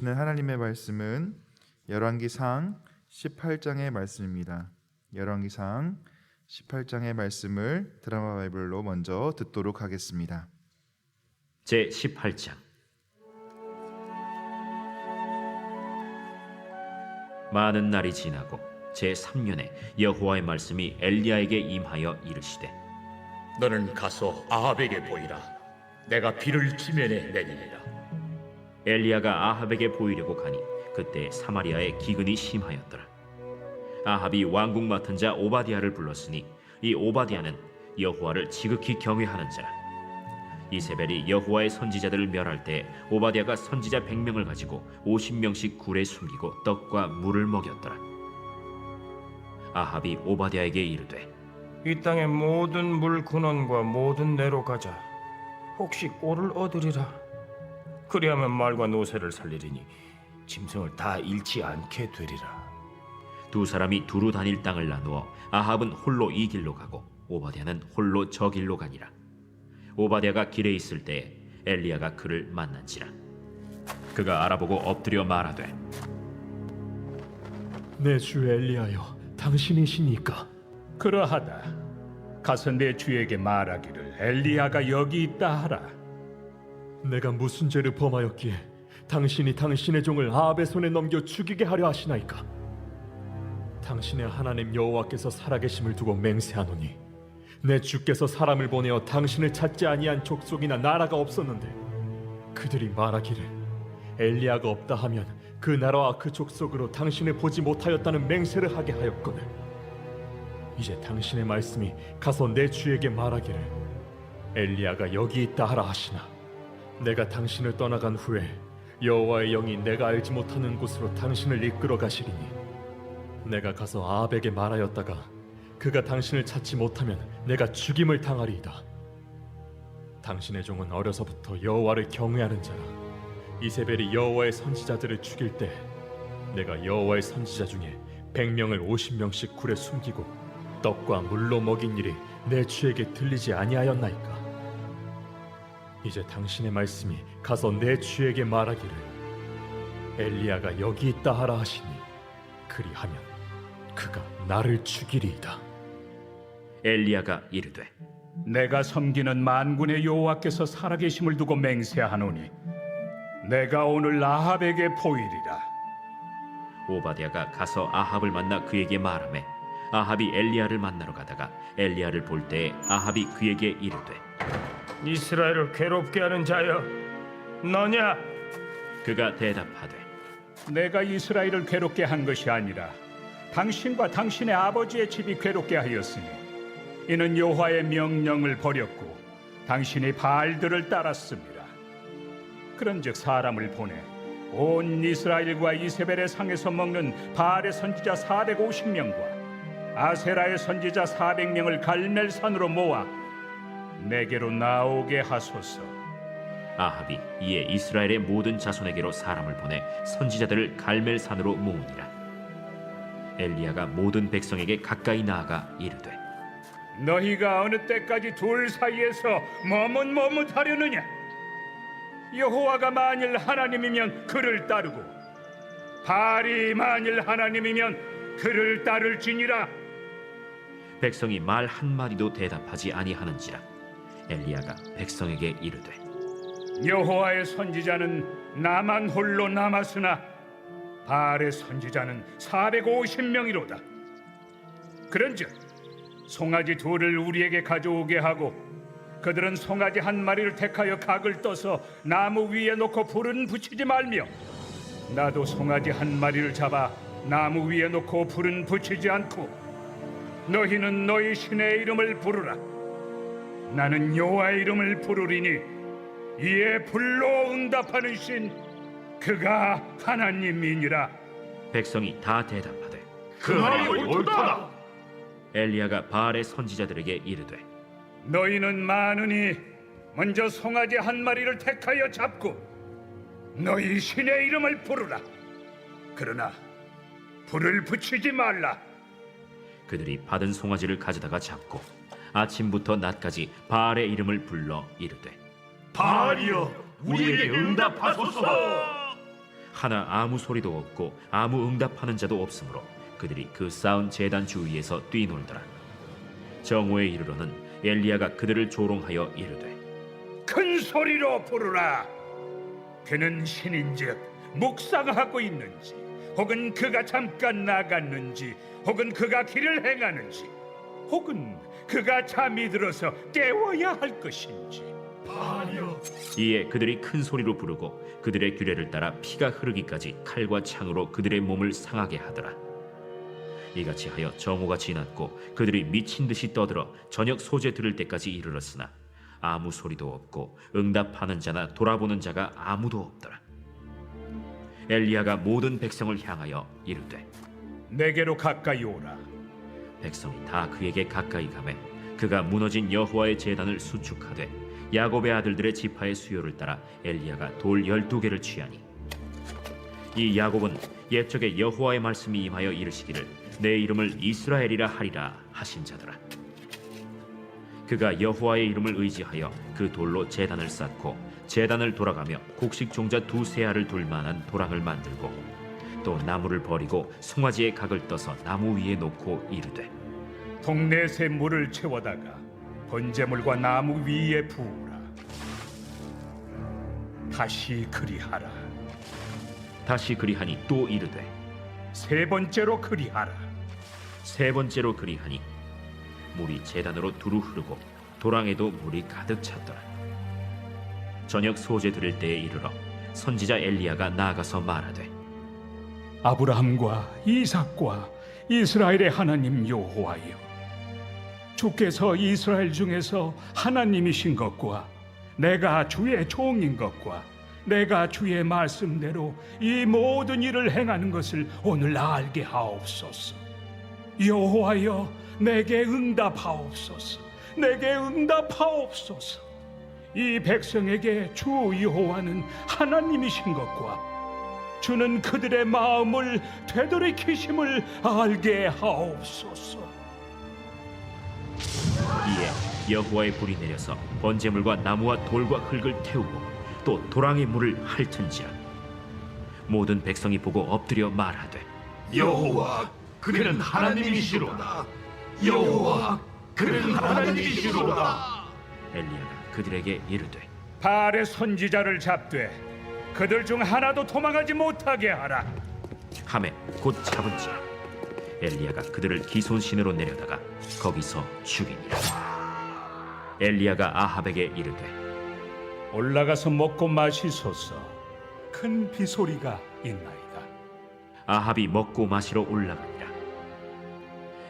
오늘 하나님의 말씀은 열왕기상 18장의 말씀입니다. 열왕기상 18장의 말씀을 드라마 바이블로 먼저 듣도록 하겠습니다. 제 18장. 많은 날이 지나고 제 3년에 여호와의 말씀이 엘리야에게 임하여 이르시되, 너는 가서 아합에게 보이라. 내가 비를 지면에 내리리라. 엘리야가 아합에게 보이려고 가니 그때 사마리아에 기근이 심하였더라. 아합이 왕궁 맡은 자 오바댜를 불렀으니 이 오바댜는 여호와를 지극히 경외하는 자라. 이세벨이 여호와의 선지자들을 멸할 때 오바댜가 선지자 100명을 가지고 50명씩 굴에 숨기고 떡과 물을 먹였더라. 아합이 오바댜에게 이르되, 이 땅의 모든 물 근원과 모든 내로 가자. 혹시 꼴을 얻으리라. 그리하면 말과 노새를 살리리니 짐승을 다 잃지 않게 되리라. 두 사람이 두루 다닐 땅을 나누어 아합은 홀로 이 길로 가고 오바댜는 홀로 저 길로 가니라. 오바댜가 길에 있을 때 엘리야가 그를 만난지라. 그가 알아보고 엎드려 말하되, 내 주 엘리야여, 당신이시니까? 그러하다. 가서 내 주에게 말하기를 엘리야가 여기 있다 하라. 내가 무슨 죄를 범하였기에 당신이 당신의 종을 아합의 손에 넘겨 죽이게 하려 하시나이까? 당신의 하나님 여호와께서 살아계심을 두고 맹세하노니 내 주께서 사람을 보내어 당신을 찾지 아니한 족속이나 나라가 없었는데 그들이 말하기를 엘리야가 없다 하면 그 나라와 그 족속으로 당신을 보지 못하였다는 맹세를 하게 하였거늘 이제 당신의 말씀이 가서 내 주에게 말하기를 엘리야가 여기 있다 하라 하시나 내가 당신을 떠나간 후에 여호와의 영이 내가 알지 못하는 곳으로 당신을 이끌어 가시리니 내가 가서 아합에게 말하였다가 그가 당신을 찾지 못하면 내가 죽임을 당하리이다. 당신의 종은 어려서부터 여호와를 경외하는 자라. 이세벨이 여호와의 선지자들을 죽일 때 내가 여호와의 선지자 중에 100명을 50명씩 굴에 숨기고 떡과 물로 먹인 일이 내 주에게 들리지 아니하였나이까? 이제 당신의 말씀이 가서 내 주에게 말하기를 엘리야가 여기 있다 하라 하시니 그리하면 그가 나를 죽이리이다. 엘리야가 이르되, 내가 섬기는 만군의 여호와께서 살아계심을 두고 맹세하노니 내가 오늘 아합에게 보이리라. 오바댜가 가서 아합을 만나 그에게 말하매 아합이 엘리야를 만나러 가다가 엘리야를 볼 때 아합이 그에게 이르되, 이스라엘을 괴롭게 하는 자여, 너냐? 그가 대답하되, 내가 이스라엘을 괴롭게 한 것이 아니라 당신과 당신의 아버지의 집이 괴롭게 하였으니 이는 여호와의 명령을 버렸고 당신이 바알들을 따랐습니다. 그런즉 사람을 보내 온 이스라엘과 이세벨의 상에서 먹는 바알의 선지자 450명과 아세라의 선지자 400명을 갈멜산으로 모아 내게로 나오게 하소서. 아합이 이에 이스라엘의 모든 자손에게로 사람을 보내 선지자들을 갈멜산으로 모으니라. 엘리야가 모든 백성에게 가까이 나아가 이르되, 너희가 어느 때까지 둘 사이에서 머뭇머뭇하려느냐? 여호와가 만일 하나님이면 그를 따르고 바알이 만일 하나님이면 그를 따를지니라. 백성이 말 한마디도 대답하지 아니하는지라. 엘리야가 백성에게 이르되, 여호와의 선지자는 나만 홀로 남았으나 바알의 선지자는 450명이로다. 그런즉 송아지 둘을 우리에게 가져오게 하고 그들은 송아지 한 마리를 택하여 각을 떠서 나무 위에 놓고 불은 붙이지 말며 나도 송아지 한 마리를 잡아 나무 위에 놓고 불은 붙이지 않고 너희는 너희 신의 이름을 부르라. 나는 여호와의 이름을 부르리니 이에 불로 응답하는 신 그가 하나님이니라. 백성이 다 대답하되, 그 말이 옳도다. 엘리야가 바알의 선지자들에게 이르되, 너희는 많으니 먼저 송아지 한 마리를 택하여 잡고 너희 신의 이름을 부르라. 그러나 불을 붙이지 말라. 그들이 받은 송아지를 가져다가 잡고 아침부터 낮까지 바알의 이름을 불러 이르되, 바알이여, 우리에게 응답하소서. 하나 아무 소리도 없고 아무 응답하는 자도 없으므로 그들이 그 쌓은 제단 주위에서 뛰놀더라. 정오에 이르러는 엘리야가 그들을 조롱하여 이르되 큰 소리로 부르라. 그는 신인즉 묵상하고 있는지, 혹은 그가 잠깐 나갔는지, 혹은 그가 길을 행하는지, 혹은 그가 잠이 들어서 깨워야 할 것인지. 이에 그들이 큰 소리로 부르고 그들의 규례를 따라 피가 흐르기까지 칼과 창으로 그들의 몸을 상하게 하더라. 이같이 하여 정오가 지났고 그들이 미친 듯이 떠들어 저녁 소재 들을 때까지 이르렀으나 아무 소리도 없고 응답하는 자나 돌아보는 자가 아무도 없더라. 엘리야가 모든 백성을 향하여 이르되 내게로 가까이 오라. 백성이 다 그에게 가까이 가매 그가 무너진 여호와의 제단을 수축하되 야곱의 아들들의 지파의 수요를 따라 엘리야가 돌 12개를 취하니 이 야곱은 옛적에 여호와의 말씀이 임하여 이르시기를 내 이름을 이스라엘이라 하리라 하신 자더라. 그가 여호와의 이름을 의지하여 그 돌로 제단을 쌓고 제단을 돌아가며 곡식 종자 2세알을 둘 만한 도랑을 만들고 또 나무를 버리고 송아지의 각을 떠서 나무 위에 놓고 이르되 동네 새 물을 채워다가 번제물과 나무 위에 부으라. 다시 그리하라. 다시 그리하니 또 이르되 세 번째로 그리하라. 세 번째로 그리하니 물이 제단으로 두루 흐르고 도랑에도 물이 가득 찼더라. 저녁 소재 드릴 때에 이르러 선지자 엘리야가 나아가서 말하되 아브라함과 이삭과 이스라엘의 하나님 여호와여, 주께서 이스라엘 중에서 하나님이신 것과 내가 주의 종인 것과 내가 주의 말씀대로 이 모든 일을 행하는 것을 오늘 알게 하옵소서. 여호와여, 내게 응답하옵소서. 내게 응답하옵소서. 이 백성에게 주 여호와는 하나님이신 것과 주는 그들의 마음을 되돌이키심을 알게 하옵소서. 이에 여호와의 불이 내려서 번제물과 나무와 돌과 흙을 태우고 또 도랑의 물을 핥은지라 모든 백성이 보고 엎드려 말하되 여호와 그는 하나님이시로다. 여호와 그는 하나님이시로다. 엘리야가 그들에게 이르되 바알의 선지자를 잡되 그들 중 하나도 도망하지 못하게 하라. 하매 곧 잡은지라 엘리야가 그들을 기손신으로 내려다가 거기서 죽이니라. 엘리야가 아합에게 이르되 올라가서 먹고 마시소서. 큰 비소리가 있나이다. 아합이 먹고 마시러 올라가니라.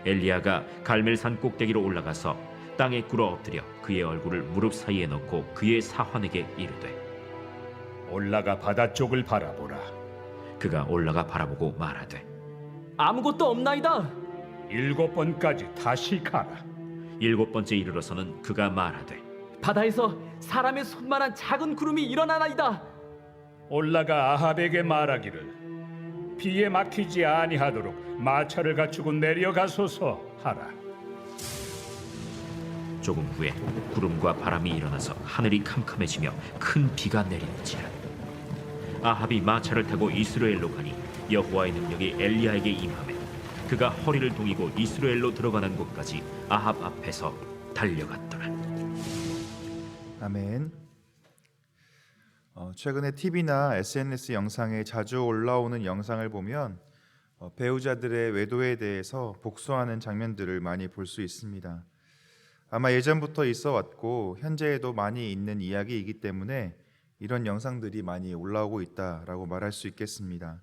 엘리야가 갈멜산 꼭대기로 올라가서 땅에 꿇어 엎드려 그의 얼굴을 무릎 사이에 넣고 그의 사환에게 이르되 올라가 바다 쪽을 바라보라. 그가 올라가 바라보고 말하되 아무것도 없나이다. 7번까지 다시 가라. 7번째 이르러서는 그가 말하되 바다에서 사람의 손만한 작은 구름이 일어나나이다. 올라가 아합에게 말하기를 비에 막히지 아니하도록 마차를 갖추고 내려가소서 하라. 조금 후에 구름과 바람이 일어나서 하늘이 캄캄해지며 큰 비가 내리는지라. 아합이 마차를 타고 이스라엘로 가니 여호와의 능력이 엘리야에게 임하매 그가 허리를 동이고 이스라엘로 들어가는 곳까지 아합 앞에서 달려갔더라. 아멘. 최근에 TV나 SNS 영상에 자주 올라오는 영상을 보면 배우자들의 외도에 대해서 복수하는 장면들을 많이 볼 수 있습니다. 아마 예전부터 있어 왔고 현재에도 많이 있는 이야기이기 때문에 이런 영상들이 많이 올라오고 있다라고 말할 수 있겠습니다.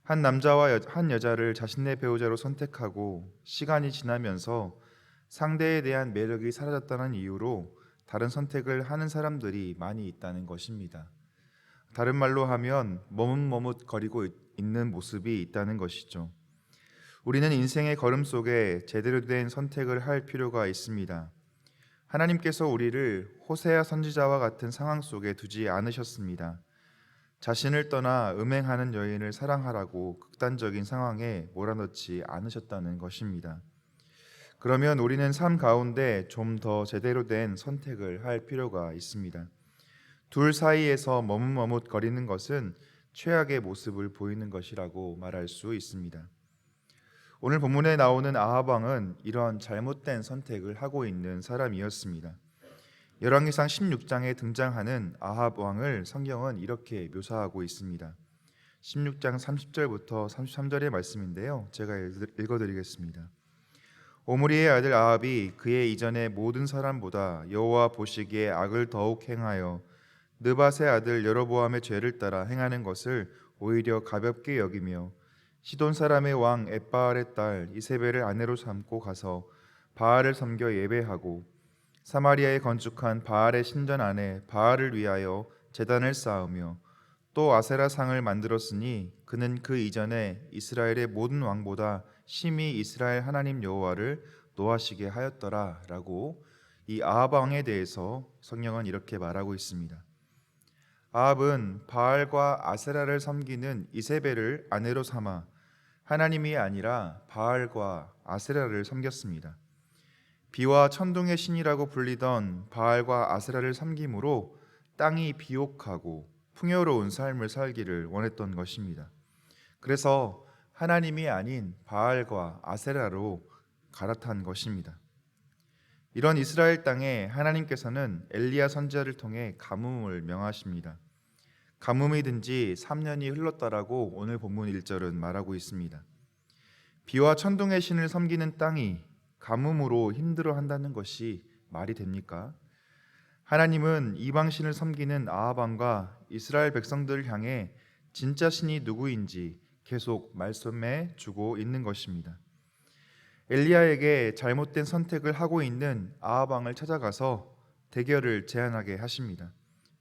한 남자와 한 여자를 자신의 배우자로 선택하고 시간이 지나면서 상대에 대한 매력이 사라졌다는 이유로 다른 선택을 하는 사람들이 많이 있다는 것입니다. 다른 말로 하면 머뭇머뭇거리고 있는 모습이 있다는 것이죠. 우리는 인생의 걸음 속에 제대로 된 선택을 할 필요가 있습니다. 하나님께서 우리를 호세아 선지자와 같은 상황 속에 두지 않으셨습니다. 자신을 떠나 음행하는 여인을 사랑하라고 극단적인 상황에 몰아넣지 않으셨다는 것입니다. 그러면 우리는 삶 가운데 좀 더 제대로 된 선택을 할 필요가 있습니다. 둘 사이에서 머뭇머뭇거리는 것은 최악의 모습을 보이는 것이라고 말할 수 있습니다. 오늘 본문에 나오는 아합 왕은 이런 잘못된 선택을 하고 있는 사람이었습니다. 열왕기상 16장에 등장하는 아합 왕을 성경은 이렇게 묘사하고 있습니다. 16장 30절부터 33절의 말씀인데요. 제가 읽어드리겠습니다. 오므리의 아들 아합이 그의 이전의 모든 사람보다 여호와 보시기에 악을 더욱 행하여 느밧의 아들 여로보암의 죄를 따라 행하는 것을 오히려 가볍게 여기며 시돈 사람의 왕 엣바알의 딸 이세벨을 아내로 삼고 가서 바알을 섬겨 예배하고 사마리아에 건축한 바알의 신전 안에 바알을 위하여 제단을 쌓으며 또 아세라 상을 만들었으니 그는 그 이전에 이스라엘의 모든 왕보다 심히 이스라엘 하나님 여호와를 노하시게 하였더라라고 이 아합 왕에 대해서 성경은 이렇게 말하고 있습니다. 아합은 바알과 아세라를 섬기는 이세벨을 아내로 삼아 하나님이 아니라 바알과 아세라를 섬겼습니다. 비와 천둥의 신이라고 불리던 바알과 아세라를 섬김으로 땅이 비옥하고 풍요로운 삶을 살기를 원했던 것입니다. 그래서 하나님이 아닌 바알과 아세라로 갈아탄 것입니다. 이런 이스라엘 땅에 하나님께서는 엘리야 선지자를 통해 가뭄을 명하십니다. 가뭄이 든 지 3년이 흘렀다라고 오늘 본문 1절은 말하고 있습니다. 비와 천둥의 신을 섬기는 땅이 가뭄으로 힘들어한다는 것이 말이 됩니까? 하나님은 이방 신을 섬기는 아합 왕과 이스라엘 백성들을 향해 진짜 신이 누구인지 계속 말씀해 주고 있는 것입니다. 엘리야에게 잘못된 선택을 하고 있는 아합 왕을 찾아가서 대결을 제안하게 하십니다.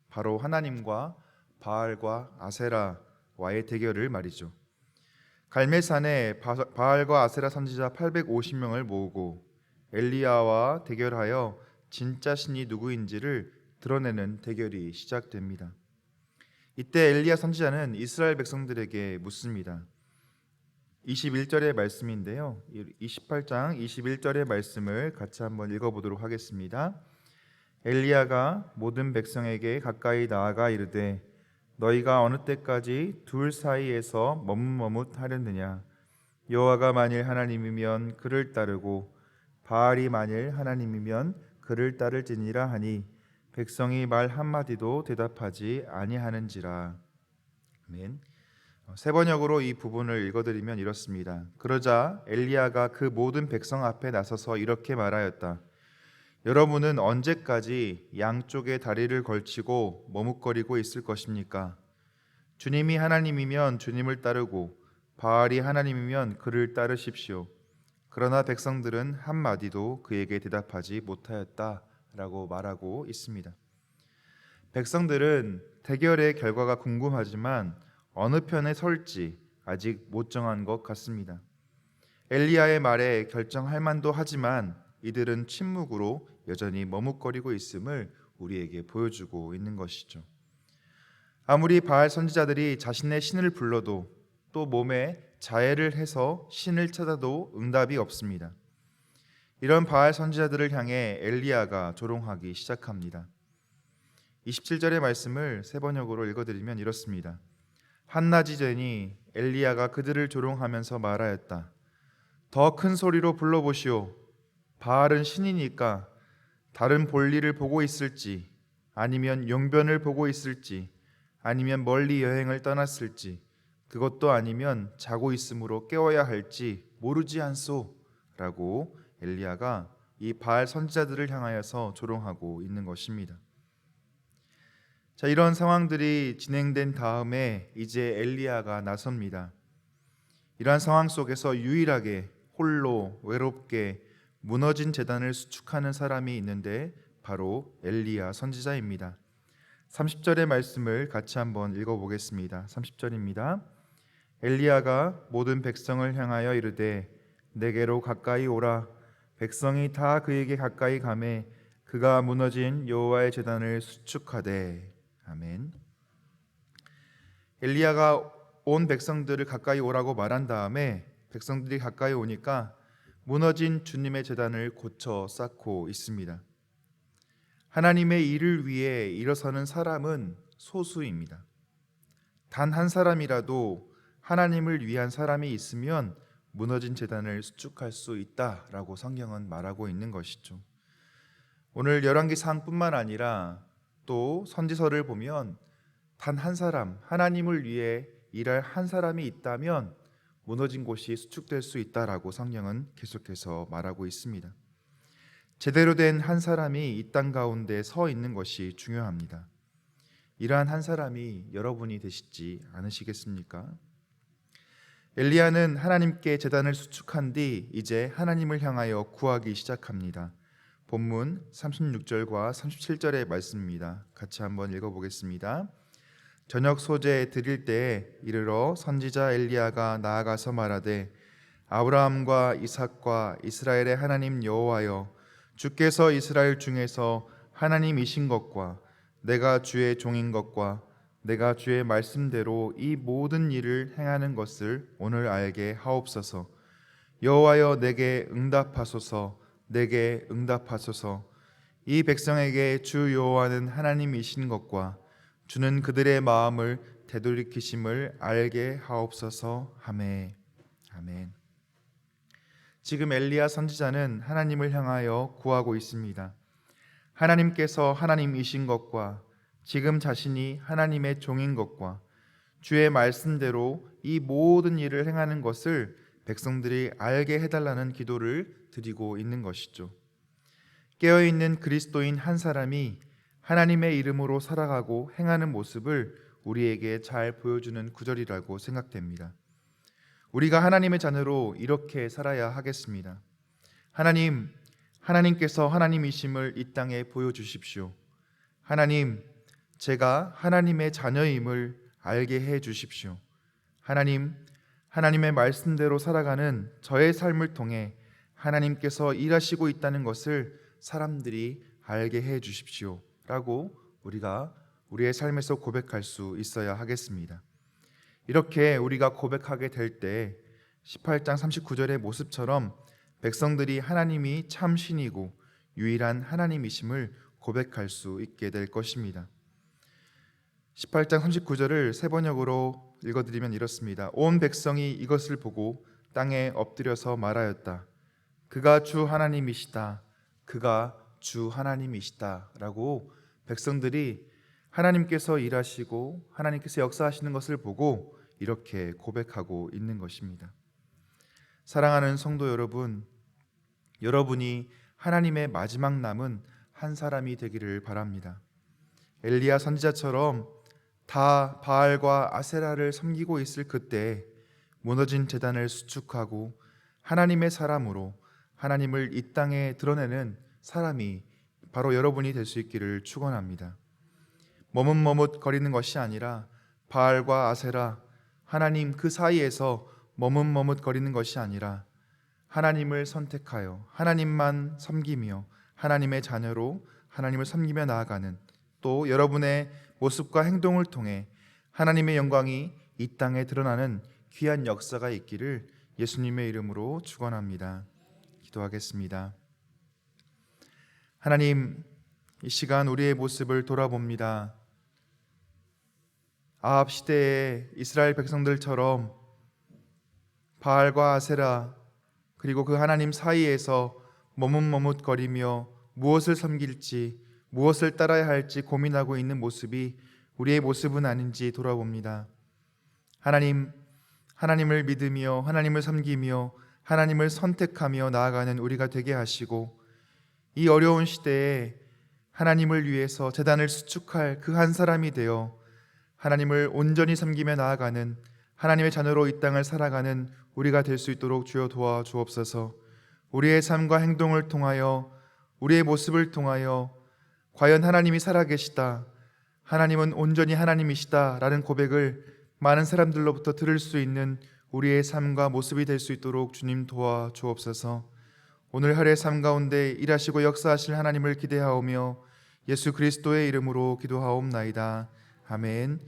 바로 하나님과 바알과 아세라와의 대결을 말이죠. 갈멜산에 바알과 아세라 선지자 850명을 모으고 엘리야와 대결하여 진짜 신이 누구인지를 드러내는 대결이 시작됩니다. 이때 엘리야 선지자는 이스라엘 백성들에게 묻습니다. 21절의 말씀인데요. 28장 21절의 말씀을 같이 한번 읽어보도록 하겠습니다. 엘리야가 모든 백성에게 가까이 나아가 이르되 너희가 어느 때까지 둘 사이에서 머뭇머뭇하려느냐? 여호와가 만일 하나님이면 그를 따르고 바알이 만일 하나님이면 그를 따를지니라 하니 백성이 말 한마디도 대답하지 아니하는지라. 아멘. 세 번역으로 이 부분을 읽어드리면 이렇습니다. 그러자 엘리야가 그 모든 백성 앞에 나서서 이렇게 말하였다. 여러분은 언제까지 양쪽에 다리를 걸치고 머뭇거리고 있을 것입니까? 주님이 하나님이면 주님을 따르고 바알이 하나님이면 그를 따르십시오. 그러나 백성들은 한마디도 그에게 대답하지 못하였다라고 말하고 있습니다. 백성들은 대결의 결과가 궁금하지만 어느 편에 설지 아직 못 정한 것 같습니다. 엘리야의 말에 결정할 만도 하지만 이들은 침묵으로 여전히 머뭇거리고 있음을 우리에게 보여주고 있는 것이죠. 아무리 바알 선지자들이 자신의 신을 불러도 또 몸에 자해를 해서 신을 찾아도 응답이 없습니다. 이런 바알 선지자들을 향해 엘리야가 조롱하기 시작합니다. 27절의 말씀을 세 번역으로 읽어드리면 이렇습니다. 한낮이 되니 엘리야가 그들을 조롱하면서 말하였다. 더 큰 소리로 불러보시오. 바알은 신이니까 다른 볼일을 보고 있을지 아니면 용변을 보고 있을지 아니면 멀리 여행을 떠났을지 그것도 아니면 자고 있으므로 깨워야 할지 모르지 않소 라고 엘리야가 이 바알 선지자들을 향하여서 조롱하고 있는 것입니다. 자, 이런 상황들이 진행된 다음에 이제 엘리야가 나섭니다. 이러한 상황 속에서 유일하게 홀로 외롭게 무너진 제단을 수축하는 사람이 있는데 바로 엘리야 선지자입니다. 30절의 말씀을 같이 한번 읽어보겠습니다. 30절입니다. 엘리야가 모든 백성을 향하여 이르되 내게로 가까이 오라. 백성이 다 그에게 가까이 가매 그가 무너진 여호와의 제단을 수축하되. 아멘. 엘리야가 온 백성들을 가까이 오라고 말한 다음에 백성들이 가까이 오니까 무너진 주님의 제단을 고쳐 쌓고 있습니다. 하나님의 일을 위해 일어서는 사람은 소수입니다. 단 한 사람이라도 하나님을 위한 사람이 있으면 무너진 제단을 수축할 수 있다라고 성경은 말하고 있는 것이죠. 오늘 열왕기상뿐만 아니라 또 선지서를 보면 단 한 사람, 하나님을 위해 일할 한 사람이 있다면 무너진 곳이 수축될 수 있다라고 성경은 계속해서 말하고 있습니다. 제대로 된 한 사람이 이 땅 가운데 서 있는 것이 중요합니다. 이러한 한 사람이 여러분이 되시지 않으시겠습니까? 엘리야는 하나님께 제단을 수축한 뒤 이제 하나님을 향하여 구하기 시작합니다. 본문 36절과 37절의 말씀입니다. 같이 한번 읽어보겠습니다. 저녁 소재 드릴 때에 이르러 선지자 엘리야가 나아가서 말하되 아브라함과 이삭과 이스라엘의 하나님 여호와여, 주께서 이스라엘 중에서 하나님이신 것과 내가 주의 종인 것과 내가 주의 말씀대로 이 모든 일을 행하는 것을 오늘 알게 하옵소서. 여호와여, 내게 응답하소서. 내게 응답하소서. 이 백성에게 주 여호와는 하나님이신 것과 주는 그들의 마음을 되돌이키심을 알게 하옵소서. 하매. 아멘. 지금 엘리야 선지자는 하나님을 향하여 구하고 있습니다. 하나님께서 하나님이신 것과 지금 자신이 하나님의 종인 것과 주의 말씀대로 이 모든 일을 행하는 것을 백성들이 알게 해달라는 기도를 드리고 있는 것이죠. 깨어있는 그리스도인 한 사람이 하나님의 이름으로 살아가고 행하는 모습을 우리에게 잘 보여주는 구절이라고 생각됩니다. 우리가 하나님의 자녀로 이렇게 살아야 하겠습니다. 하나님께서 하나님이심을 이 땅에 보여주십시오. 하나님, 제가 하나님의 자녀임을 알게 해 주십시오. 하나님의 말씀대로 살아가는 저의 삶을 통해 하나님께서 일하시고 있다는 것을 사람들이 알게 해 주십시오. 라고 우리가 우리의 삶에서 고백할 수 있어야 하겠습니다. 이렇게 우리가 고백하게 될 때 18장 39절의 모습처럼 백성들이 하나님이 참 신이고 유일한 하나님이심을 고백할 수 있게 될 것입니다. 18장 39절을 세 번역으로 읽어드리면 이렇습니다. 온 백성이 이것을 보고 땅에 엎드려서 말하였다. 그가 주 하나님이시다. 그가 주 하나님이시다. 라고 백성들이 하나님께서 일하시고 하나님께서 역사하시는 것을 보고 이렇게 고백하고 있는 것입니다. 사랑하는 성도 여러분, 여러분이 하나님의 마지막 남은 한 사람이 되기를 바랍니다. 엘리야 선지자처럼 다 바알과 아세라를 섬기고 있을 그때 무너진 제단을 수축하고 하나님의 사람으로 하나님을 이 땅에 드러내는 사람이 바로 여러분이 될 수 있기를 축원합니다. 머뭇머뭇거리는 것이 아니라 바알과 아세라, 하나님 그 사이에서 머뭇머뭇거리는 것이 아니라 하나님을 선택하여 하나님만 섬기며 하나님의 자녀로 하나님을 섬기며 나아가는, 또 여러분의 모습과 행동을 통해 하나님의 영광이 이 땅에 드러나는 귀한 역사가 있기를 예수님의 이름으로 축원합니다. 기도하겠습니다. 하나님, 이 시간 우리의 모습을 돌아봅니다. 아합 시대의 이스라엘 백성들처럼 바알과 아세라 그리고 그 하나님 사이에서 머뭇머뭇거리며 무엇을 섬길지 무엇을 따라야 할지 고민하고 있는 모습이 우리의 모습은 아닌지 돌아봅니다. 하나님을 믿으며 하나님을 섬기며 하나님을 선택하며 나아가는 우리가 되게 하시고, 이 어려운 시대에 하나님을 위해서 제단을 수축할 그 한 사람이 되어 하나님을 온전히 섬기며 나아가는 하나님의 자녀로 이 땅을 살아가는 우리가 될 수 있도록 주여 도와주옵소서. 우리의 삶과 행동을 통하여, 우리의 모습을 통하여 과연 하나님이 살아계시다, 하나님은 온전히 하나님이시다 라는 고백을 많은 사람들로부터 들을 수 있는 우리의 삶과 모습이 될 수 있도록 주님 도와주옵소서. 오늘 하루의 삶 가운데 일하시고 역사하실 하나님을 기대하오며 예수 그리스도의 이름으로 기도하옵나이다. 아멘.